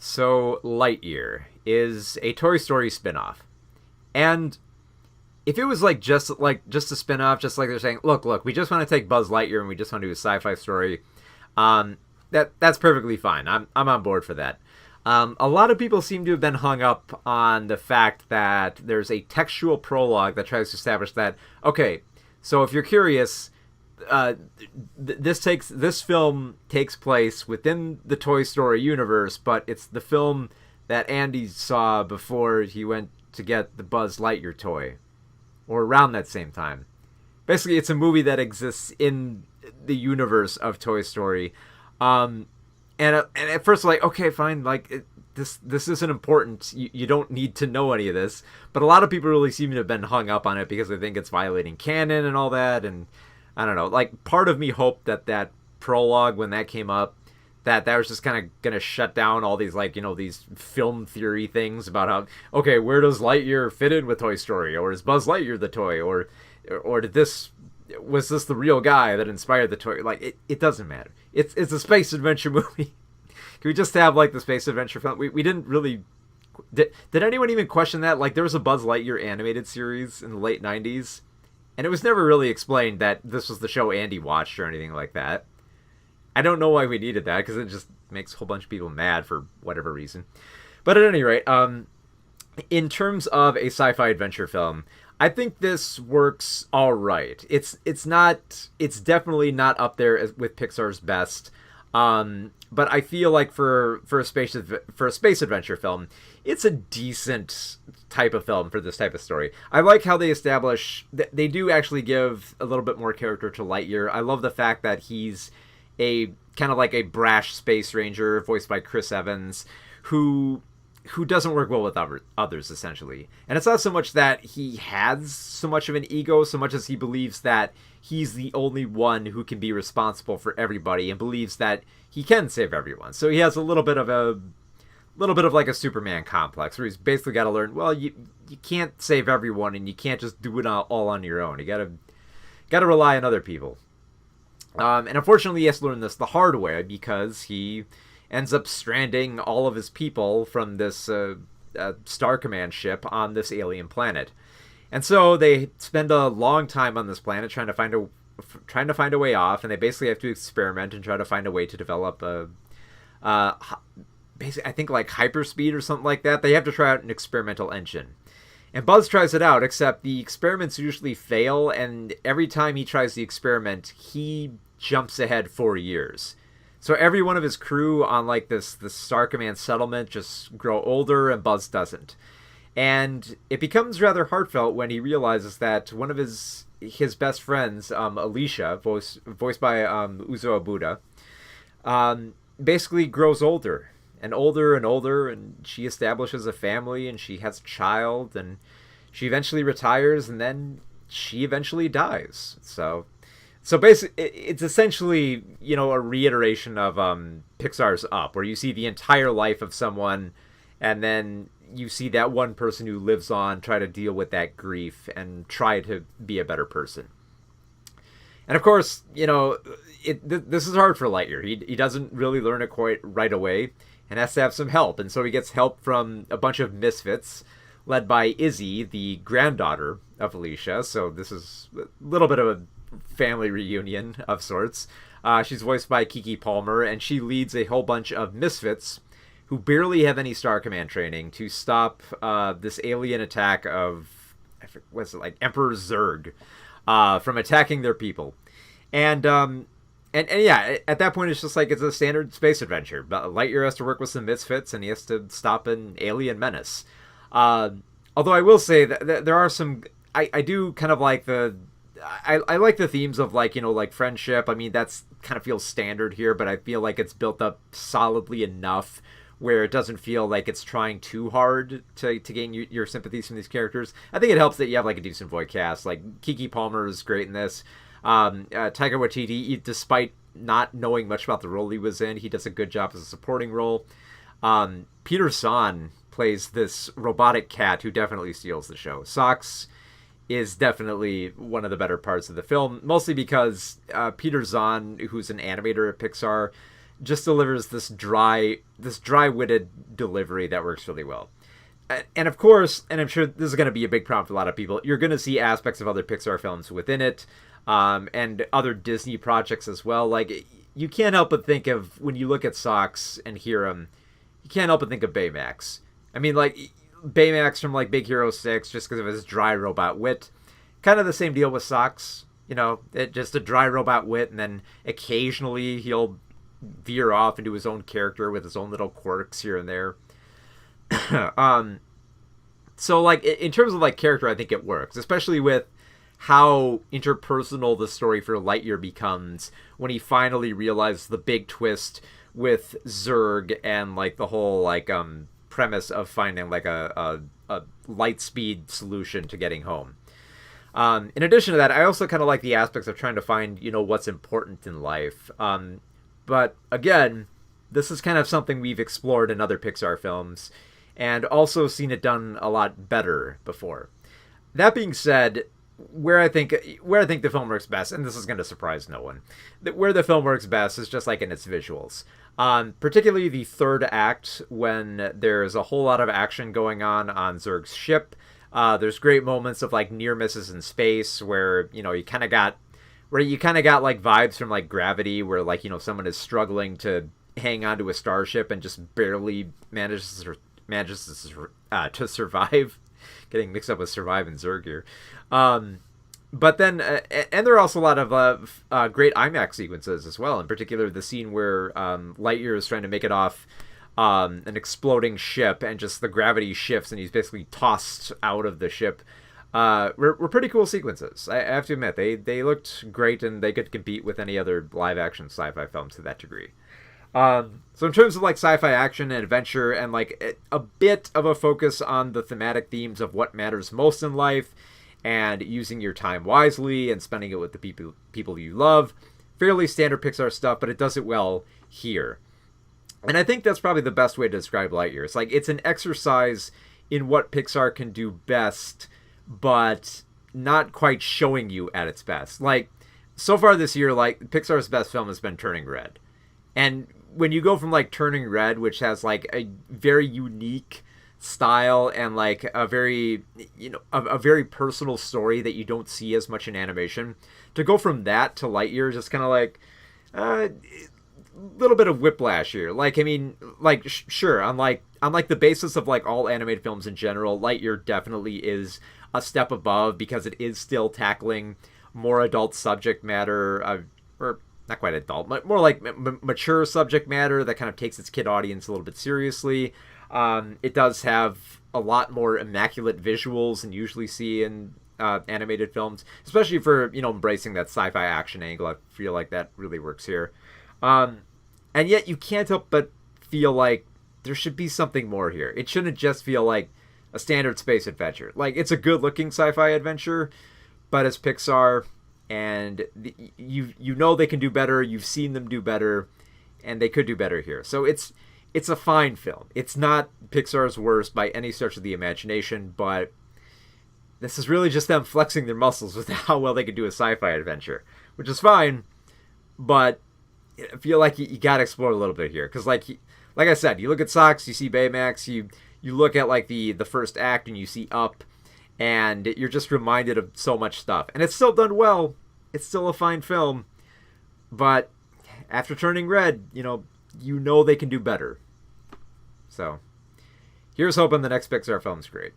So, Lightyear is a Toy Story spin-off. And if it was just a spin-off, just like they're saying, look, we just want to take Buzz Lightyear and we just want to do a sci-fi story, that's perfectly fine. I'm on board for that. A lot of people seem to have been hung up on the fact that there's a textual prologue that tries to establish that, okay, so if you're curious, this film takes place within the Toy Story universe, but it's the film that Andy saw before he went to get the Buzz Lightyear toy, or around that same time. Basically, it's a movie that exists in the universe of Toy Story. And at first, like, okay, fine, like, this isn't important. You don't need to know any of this. But a lot of people really seem to have been hung up on it because they think it's violating canon and all that. And I don't know, like, part of me hoped that prologue, when that came up, that was just kind of going to shut down all these, like, these film theory things about how, okay, where does Lightyear fit in with Toy Story? Or is Buzz Lightyear the toy? Or was this the real guy that inspired the toy? Like, it doesn't matter. It's a space adventure movie. Can we just have, like, the space adventure film? We didn't really... Did anyone even question that? Like, there was a Buzz Lightyear animated series in the late 90s, and it was never really explained that this was the show Andy watched or anything like that. I don't know why we needed that, because it just makes a whole bunch of people mad for whatever reason. But at any rate, in terms of a sci-fi adventure film, I think this works all right. It's definitely not up there with Pixar's best. But I feel like for a space adventure film, it's a decent type of film for this type of story. I like how they establish they do actually give a little bit more character to Lightyear. I love the fact that he's a kind of like a brash space ranger voiced by Chris Evans who doesn't work well with others, essentially. And it's not so much that he has so much of an ego, so much as he believes that he's the only one who can be responsible for everybody and believes that he can save everyone. So he has a little bit of like a Superman complex where he's basically got to learn, well, you can't save everyone and you can't just do it all on your own. You got to rely on other people. And unfortunately, he has to learn this the hard way because he ends up stranding all of his people from this Star Command ship on this alien planet. And so they spend a long time on this planet trying to find a way off, and they basically have to experiment and try to find a way to develop basically, I think, like hyperspeed or something like that. They have to try out an experimental engine. And Buzz tries it out, except the experiments usually fail, and every time he tries the experiment, he jumps ahead 4 years. So every one of his crew on, like, this Star Command settlement just grow older, and Buzz doesn't. And it becomes rather heartfelt when he realizes that one of his best friends, Alicia, voiced by Uzo Abuda, basically grows older and older and older, and she establishes a family, and she has a child, and she eventually retires, and then she eventually dies. So basically, it's essentially, a reiteration of Pixar's Up, where you see the entire life of someone, and then you see that one person who lives on try to deal with that grief and try to be a better person. And of course, this is hard for Lightyear. He doesn't really learn it quite right away and has to have some help. And so he gets help from a bunch of misfits led by Izzy, the granddaughter of Alicia. So this is a little bit of a family reunion of sorts. She's voiced by Keke Palmer, and she leads a whole bunch of misfits who barely have any Star Command training to stop this alien attack of, Emperor Zurg, from attacking their people. And yeah, at that point, it's just like it's a standard space adventure. But Lightyear has to work with some misfits, and he has to stop an alien menace. Although I will say that there are some... I do kind of like the... I like the themes of, like friendship. I mean, that's kind of feels standard here, but I feel like it's built up solidly enough where it doesn't feel like it's trying too hard to gain your sympathies from these characters. I think it helps that you have, like, a decent voice cast. Like, Keke Palmer is great in this. Taika Waititi, despite not knowing much about the role he was in, he does a good job as a supporting role. Peter San plays this robotic cat who definitely steals the show. Socks is definitely one of the better parts of the film, mostly because Peter Zahn, who's an animator at Pixar, just delivers this dry-witted delivery that works really well. And of course, and I'm sure this is going to be a big problem for a lot of people, you're going to see aspects of other Pixar films within it, and other Disney projects as well. Like, you can't help but think of, when you look at Socks and hear them, you can't help but think of Baymax. I mean, like, Baymax from, like, Big Hero 6, just because of his dry robot wit. Kind of the same deal with Socks, you know, just a dry robot wit, and then occasionally he'll veer off into his own character with his own little quirks here and there. So, like, in terms of, like, character, I think it works, especially with how interpersonal the story for Lightyear becomes when he finally realizes the big twist with Zurg and, like, the whole, like, premise of finding, like, a light speed solution to getting home. In addition to that, I also kind of like the aspects of trying to find, you know, what's important in life. But again, this is kind of something we've explored in other Pixar films, and also seen it done a lot better before. That being said, where I think the film works best, and this is going to surprise no one, that where the film works best is just like in its visuals. Particularly the third act, when there's a whole lot of action going on Zurg's ship. There's great moments of like near misses in space where, you know, you kind of got like vibes from like Gravity, where, like, you know, someone is struggling to hang on to a starship and just barely manages to survive. Getting mixed up with Survive and Zurg here. But then, and there are also a lot of great IMAX sequences as well. In particular, the scene where Lightyear is trying to make it off an exploding ship, and just the gravity shifts and he's basically tossed out of the ship. Were pretty cool sequences. I have to admit, they looked great, and they could compete with any other live-action sci-fi film to that degree. So in terms of like sci-fi action and adventure, and like a bit of a focus on the thematic themes of what matters most in life, and using your time wisely and spending it with the people you love, fairly standard Pixar stuff, but it does it well here. And I think that's probably the best way to describe Lightyear. It's like, it's an exercise in what Pixar can do best, but not quite showing you at its best. Like, so far this year, like, Pixar's best film has been Turning Red. And when you go from, like, Turning Red, which has, like, a very unique style and, like, a very, you know, a very personal story that you don't see as much in animation, to go from that to Lightyear is just kind of like, little bit of whiplash here. Like, I mean, like, sure, on the basis of, like, all animated films in general, Lightyear definitely is a step above, because it is still tackling more adult subject matter, or not quite adult, but more like mature subject matter that kind of takes its kid audience a little bit seriously. It does have a lot more immaculate visuals than you usually see in animated films, especially for, you know, embracing that sci-fi action angle. I feel like that really works here. And yet you can't help but feel like there should be something more here. It shouldn't just feel like a standard space adventure. Like, it's a good-looking sci-fi adventure, but it's Pixar, and you know they can do better. You've seen them do better, and they could do better here. So it's a fine film. It's not Pixar's worst by any stretch of the imagination, but this is really just them flexing their muscles with how well they can do a sci-fi adventure, which is fine, but I feel like you got to explore a little bit here, because like I said, you look at Socks, you see Baymax, you look at like the first act and you see Up, and you're just reminded of so much stuff, and it's still done well. It's still a fine film, but after Turning Red, you know they can do better. So here's hoping the next Pixar film's great.